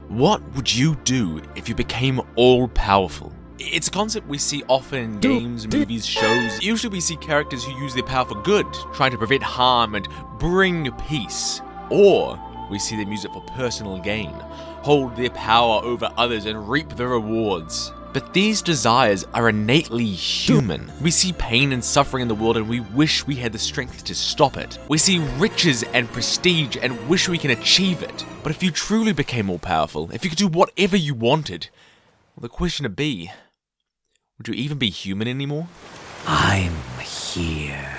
What would you do if you became all-powerful? It's a concept we see often in games, movies, shows. Usually we see characters who use their power for good, trying to prevent harm and bring peace. Or we see them use it for personal gain, hold their power over others and reap the rewards. But these desires are innately human. We see pain and suffering in the world and we wish we had the strength to stop it. We see riches and prestige and wish we can achieve it. But if you truly became all powerful, if you could do whatever you wanted, well, the question would be, would you even be human anymore? I'm here.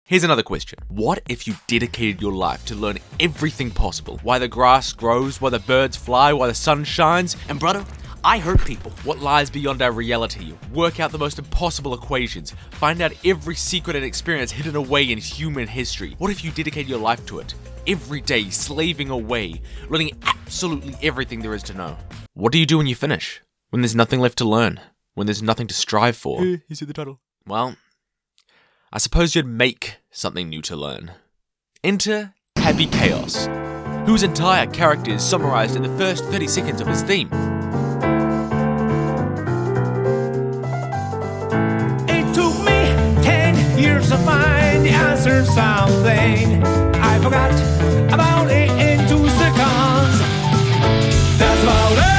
Here's another question. What if you dedicated your life to learn everything possible? Why the grass grows, why the birds fly, why the sun shines? And brother, I hurt people. What lies beyond our reality? Work out the most impossible equations. Find out every secret and experience hidden away in human history. What if you dedicated your life to it? Every day, slaving away, learning absolutely everything there is to know. What do you do when you finish? When there's nothing left to learn? When there's nothing to strive for? You see the title. Well, I suppose you'd make something new to learn. Enter Happy Chaos, whose entire character is summarized in the first 30 seconds of his theme. It took me 10 years to find the answer to something. I forgot about it in 2 seconds. That's about it!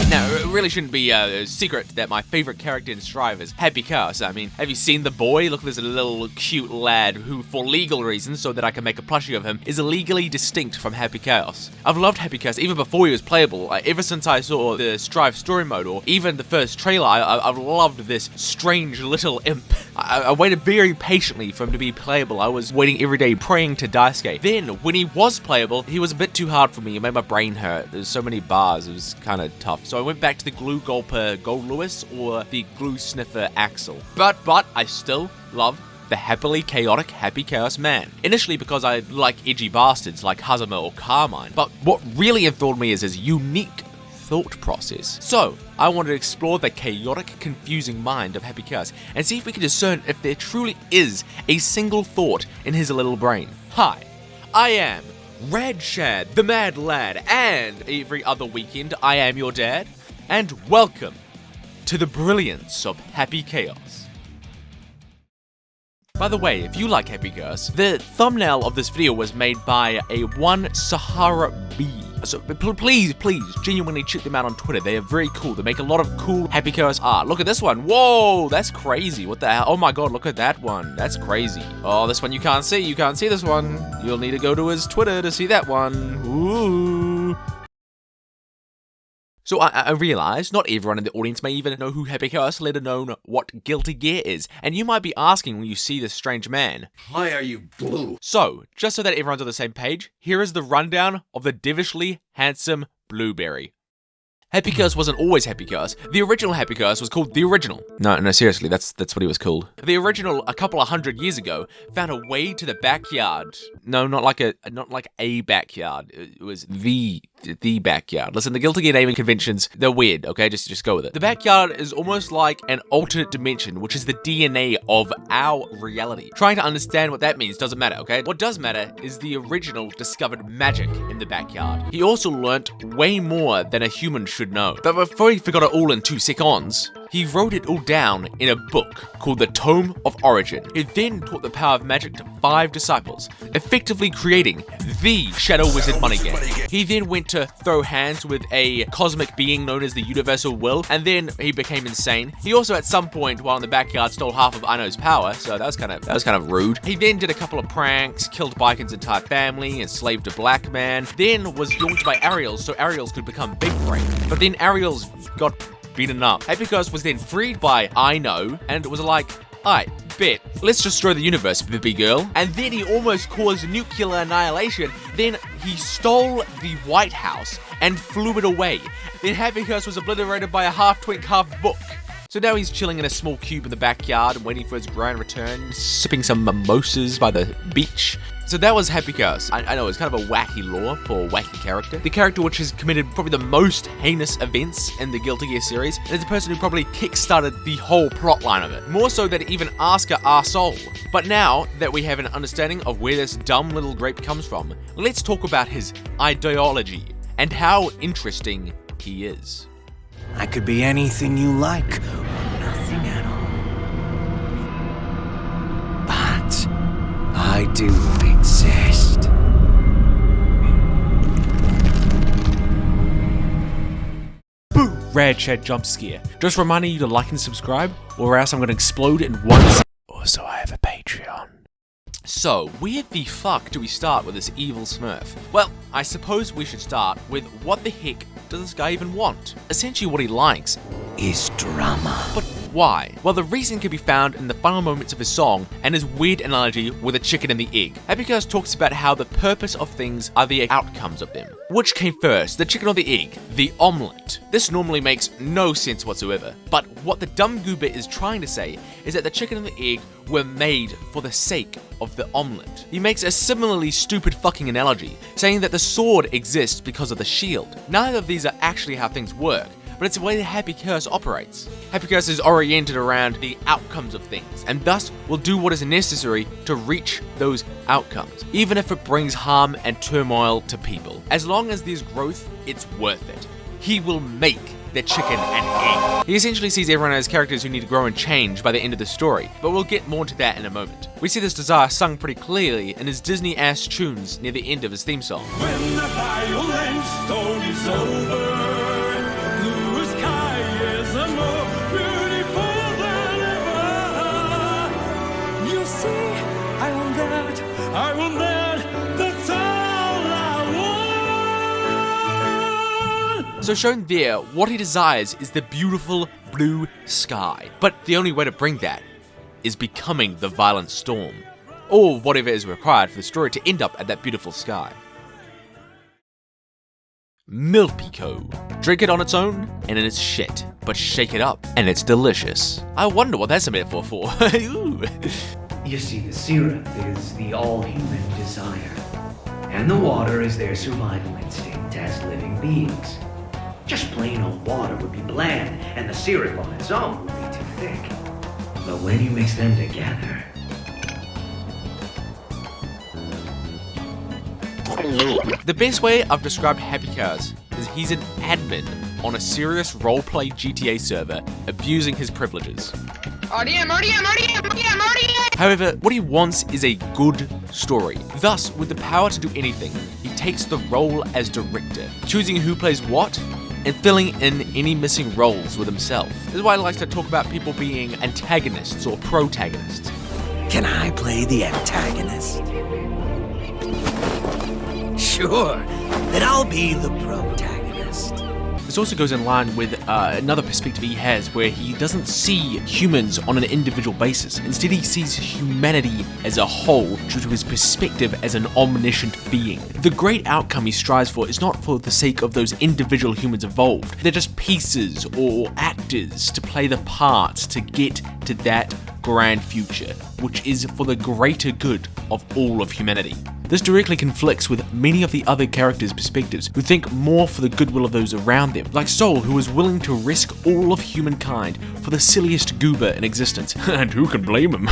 Now, it really shouldn't be a secret that my favorite character in Strive is Happy Chaos. I mean, have you seen the boy? Look, there's a little cute lad who, for legal reasons, so that I can make a plushie of him, is legally distinct from Happy Chaos. I've loved Happy Chaos even before he was playable. Ever since I saw the Strive story mode, or even the first trailer, I've loved this strange little imp. I waited very patiently for him to be playable. I was waiting every day, praying to Daisuke. Then, when he was playable, he was a bit too hard for me. It made my brain hurt. There's so many bars, it was kind of tough. So I went back to the Glue Gulper Gold Lewis or the Glue Sniffer Axel. But I still love the happily chaotic Happy Chaos man. Initially because I like edgy bastards like Hazama or Carmine. But what really enthralled me is his unique thought process. So, I wanted to explore the chaotic, confusing mind of Happy Chaos and see if we can discern if there truly is a single thought in his little brain. Hi, I am Rad Shad, the Mad Lad, and every other weekend I am your dad, and welcome to the brilliance of Happy Chaos. By the way, if you like Happy Chaos, the thumbnail of this video was made by a one Sahara B. So please, genuinely check them out on Twitter. They are very cool. They make a lot of cool Happy Chaos art. Look at this one. Whoa, that's crazy. What the hell? Oh my god, look at that one. That's crazy. Oh, this one you can't see. You can't see this one. You'll need to go to his Twitter to see that one. Ooh. So I realize not everyone in the audience may even know who Happy Chaos, let alone what Guilty Gear is. And you might be asking when you see this strange man, Why are you blue? So, just so that everyone's on the same page, here is the rundown of the devilishly handsome Blueberry. Happy Chaos wasn't always Happy Chaos. The original Happy Chaos was called The Original. No, seriously, that's what he was called. The original, a couple of hundred years ago, found a way to the backyard. No, not like a backyard. It was the backyard. Listen, the Guilty Gear naming conventions, they're weird, okay? Just go with it. The backyard is almost like an alternate dimension, which is the DNA of our reality. Trying to understand what that means doesn't matter, okay? What does matter is the original discovered magic in the backyard. He also learnt way more than a human should know. But before he forgot it all in 2 seconds, he wrote it all down in a book called the Tome of Origin. He then taught the power of magic to 5 disciples, effectively creating the Shadow Wizard Money Game. He then went to throw hands with a cosmic being known as the Universal Will, and then he became insane. He also at some point while in the backyard stole half of Aino's power, so that was kind of rude. He then did a couple of pranks, killed Baiken's entire family, enslaved a black man, then was yoinked by Ariels so Ariels could become Big Brain. But then Ariels got beaten up. Happy Chaos was then freed by Aino and was like, "Alright, bet, let's destroy the universe, baby girl." And then he almost caused nuclear annihilation. Then he stole the White House and flew it away. Then Happy Chaos was obliterated by a half twink, half book. So now he's chilling in a small cube in the backyard and waiting for his grand return, sipping some mimosas by the beach. So that was Happy Chaos. I know it's kind of a wacky lore for a wacky character. The character which has committed probably the most heinous events in the Guilty Gear series, and is the person who probably kickstarted the whole plotline of it. More so than even Asuka arsehole. But now that we have an understanding of where this dumb little grape comes from, let's talk about his ideology and how interesting he is. I could be anything you like, or nothing at all. But I do exist. Boo! Rad Chat jump scare. Just reminding you to like and subscribe, or else I'm gonna explode in 1 second. Also, I have a Patreon. So, where the fuck do we start with this evil smurf? Well, I suppose we should start with what the heck does this guy even want? Essentially what he likes Is drama. But why? Well, the reason can be found in the final moments of his song and his weird analogy with a chicken and the egg. Happy Chaos talks about how the purpose of things are the outcomes of them. Which came first, the chicken or the egg? The omelette. This normally makes no sense whatsoever, but what the dumb goober is trying to say is that the chicken and the egg were made for the sake of the omelette. He makes a similarly stupid fucking analogy, saying that the sword exists because of the shield. Neither of these are actually how things work, but it's the way that Happy Chaos operates. Happy Chaos is oriented around the outcomes of things, and thus will do what is necessary to reach those outcomes, even if it brings harm and turmoil to people. As long as there's growth, it's worth it. He will make the chicken and egg. He essentially sees everyone as characters who need to grow and change by the end of the story, but we'll get more to that in a moment. We see this desire sung pretty clearly in his Disney-ass tunes near the end of his theme song. When the violent storm is over, blue sky is more beautiful than ever. You see, I want that, that's all I want. So shown there, what he desires is the beautiful blue sky. But the only way to bring that is becoming the violent storm, or whatever is required for the story to end up at that beautiful sky. Milpico. Drink it on its own, and it's shit. But shake it up, and it's delicious. I wonder what that's a metaphor for. Ooh. You see, the syrup is the all-human desire, and the water is their survival instinct as living beings. Just plain old water would be bland, and the syrup on its own would be too thick. But when you mix them together... The best way I've described Happy Chaos is he's an admin on a serious roleplay GTA server abusing his privileges. RDM. However, what he wants is a good story. Thus, with the power to do anything, he takes the role as director, choosing who plays what, and filling in any missing roles with himself. This is why he likes to talk about people being antagonists or protagonists. Can I play the antagonist? Sure, then I'll be the protagonist. This also goes in line with another perspective he has, where he doesn't see humans on an individual basis. Instead, he sees humanity as a whole due to his perspective as an omniscient being. The great outcome he strives for is not for the sake of those individual humans involved. They're just pieces or actors to play the parts to get to that grand future, which is for the greater good of all of humanity. This directly conflicts with many of the other characters' perspectives, who think more for the goodwill of those around them, like Soul, who is willing to risk all of humankind for the silliest goober in existence. And who can blame him?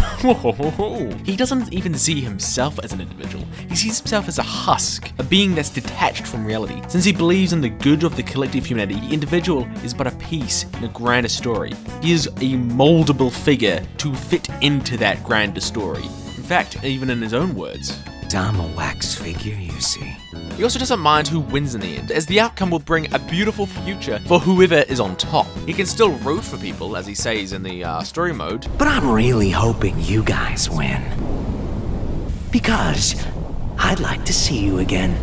He doesn't even see himself as an individual. He sees himself as a husk, a being that's detached from reality. Since he believes in the good of the collective humanity, the individual is but a piece in a grander story. He is a moldable figure to fit into that grander story. In fact, even in his own words. I'm a wax figure, you see. He also doesn't mind who wins in the end, as the outcome will bring a beautiful future for whoever is on top. He can still root for people, as he says in the story mode. But I'm really hoping you guys win. Because I'd like to see you again.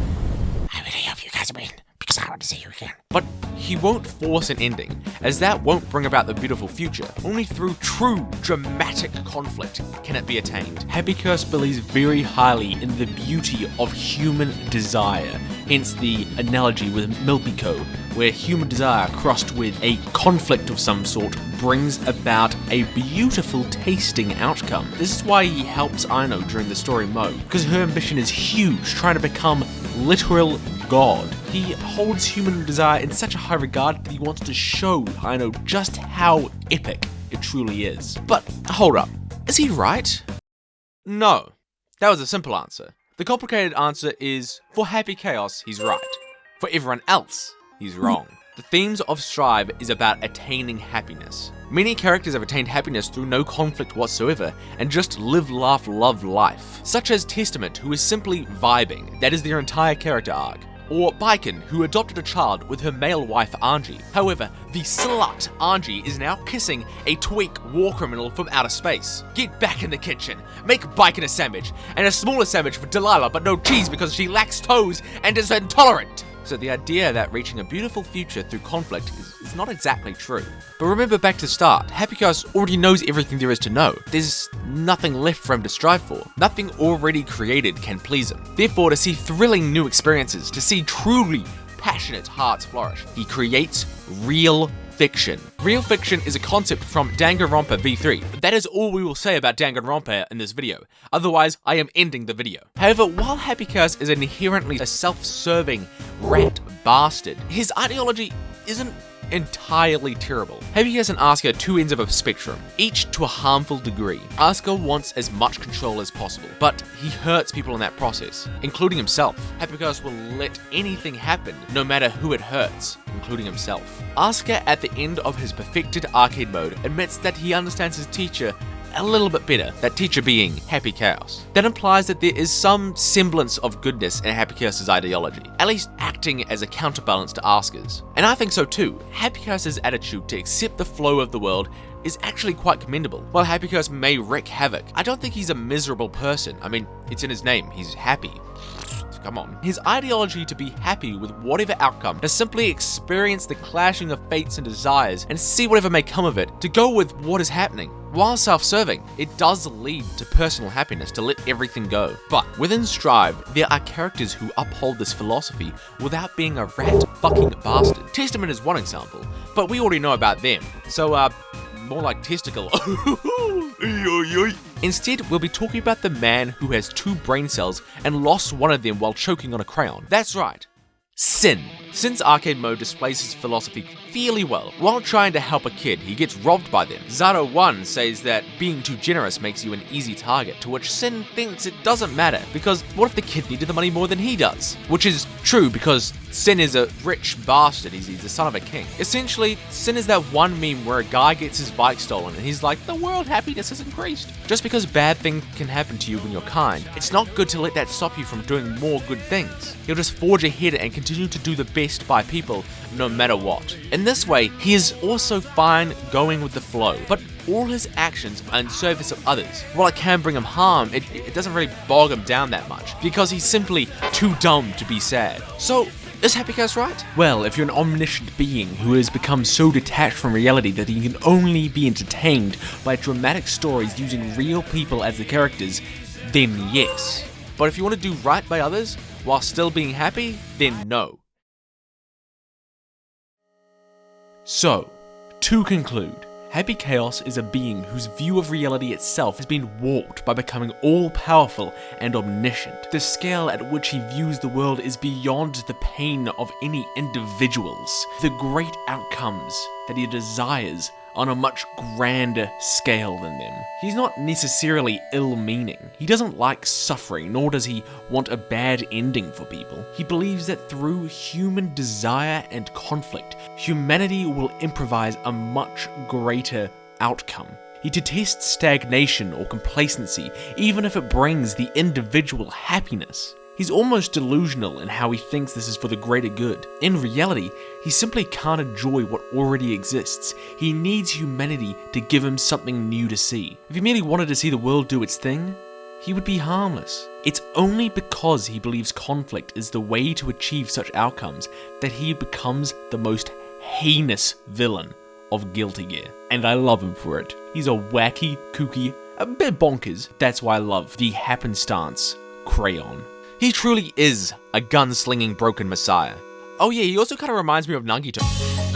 I really hope you guys win, excited to see you again. But he won't force an ending, as that won't bring about the beautiful future. Only through true, dramatic conflict can it be attained. Happy Curse believes very highly in the beauty of human desire, hence the analogy with Milpico, where human desire crossed with a conflict of some sort brings about a beautiful tasting outcome. This is why he helps Aino during the story mode, because her ambition is huge, trying to become literal god. He holds human desire in such a high regard that he wants to show Aino just how epic it truly is. But hold up, is he right? No, that was a simple answer. The complicated answer is, for Happy Chaos, he's right. For everyone else, he's wrong. The themes of Strive is about attaining happiness. Many characters have attained happiness through no conflict whatsoever and just live, laugh, love life. Such as Testament, who is simply vibing, that is their entire character arc. Or Baiken, who adopted a child with her male wife Anji. However, the slut Anji is now kissing a tweak war criminal from outer space. Get back in the kitchen, make Baiken a sandwich, and a smaller sandwich for Delilah but no cheese because she lacks toes and is intolerant. So the idea that reaching a beautiful future through conflict is not exactly true. But remember back to the start, Happy Chaos already knows everything there is to know. There's nothing left for him to strive for. Nothing already created can please him. Therefore, to see thrilling new experiences, to see truly passionate hearts flourish, he creates real fiction. Real fiction is a concept from Danganronpa V3, but that is all we will say about Danganronpa in this video. Otherwise, I am ending the video. However, while Happy Chaos is inherently a self-serving rat bastard, his ideology isn't entirely terrible. Happy Chaos and Asuka are two ends of a spectrum, each to a harmful degree. Asuka wants as much control as possible, but he hurts people in that process, including himself. Happy Chaos will let anything happen, no matter who it hurts, including himself. Asuka, at the end of his perfected arcade mode, admits that he understands his teacher a little bit better, that teacher being Happy Chaos. That implies that there is some semblance of goodness in Happy Chaos' ideology, at least acting as a counterbalance to Asuka's. And I think so too. Happy Chaos' attitude to accept the flow of the world is actually quite commendable. While Happy Chaos may wreak havoc, I don't think he's a miserable person. I mean, it's in his name, he's happy. Come on. His ideology to be happy with whatever outcome, to simply experience the clashing of fates and desires and see whatever may come of it, to go with what is happening. While self-serving, it does lead to personal happiness to let everything go. But within Strive, there are characters who uphold this philosophy without being a rat fucking bastard. Testament is one example, but we already know about them. So, more like testicle. Instead, we'll be talking about the man who has 2 brain cells and lost one of them while choking on a crayon. That's right. Sin. Sin's arcade mode displays his philosophy fairly well. While trying to help a kid, he gets robbed by them. Zaro1 says that being too generous makes you an easy target, to which Sin thinks it doesn't matter, because what if the kid needed the money more than he does? Which is true, because Sin is a rich bastard, he's the son of a king. Essentially, Sin is that one meme where a guy gets his bike stolen and he's like, the world happiness has increased. Just because bad things can happen to you when you're kind, it's not good to let that stop you from doing more good things. He'll just forge ahead and continue to do the best by people, no matter what. In this way, he is also fine going with the flow, but all his actions are in service of others. While it can bring him harm, it doesn't really bog him down that much, because he's simply too dumb to be sad. So, is Happy Chaos right? Well, if you're an omniscient being who has become so detached from reality that he can only be entertained by dramatic stories using real people as the characters, then yes. But if you want to do right by others while still being happy, then no. So, to conclude, Happy Chaos is a being whose view of reality itself has been warped by becoming all-powerful and omniscient. The scale at which he views the world is beyond the pain of any individuals. The great outcomes that he desires on a much grander scale than them. He's not necessarily ill-meaning. He doesn't like suffering, nor does he want a bad ending for people. He believes that through human desire and conflict, humanity will improvise a much greater outcome. He detests stagnation or complacency, even if it brings the individual happiness. He's almost delusional in how he thinks this is for the greater good. In reality, he simply can't enjoy what already exists. He needs humanity to give him something new to see. If he merely wanted to see the world do its thing, he would be harmless. It's only because he believes conflict is the way to achieve such outcomes that he becomes the most heinous villain of Guilty Gear. And I love him for it. He's a wacky, kooky, a bit bonkers. That's why I love the happenstance Crayon. He truly is a gunslinging broken messiah. Oh yeah, he also kind of reminds me of Nagito.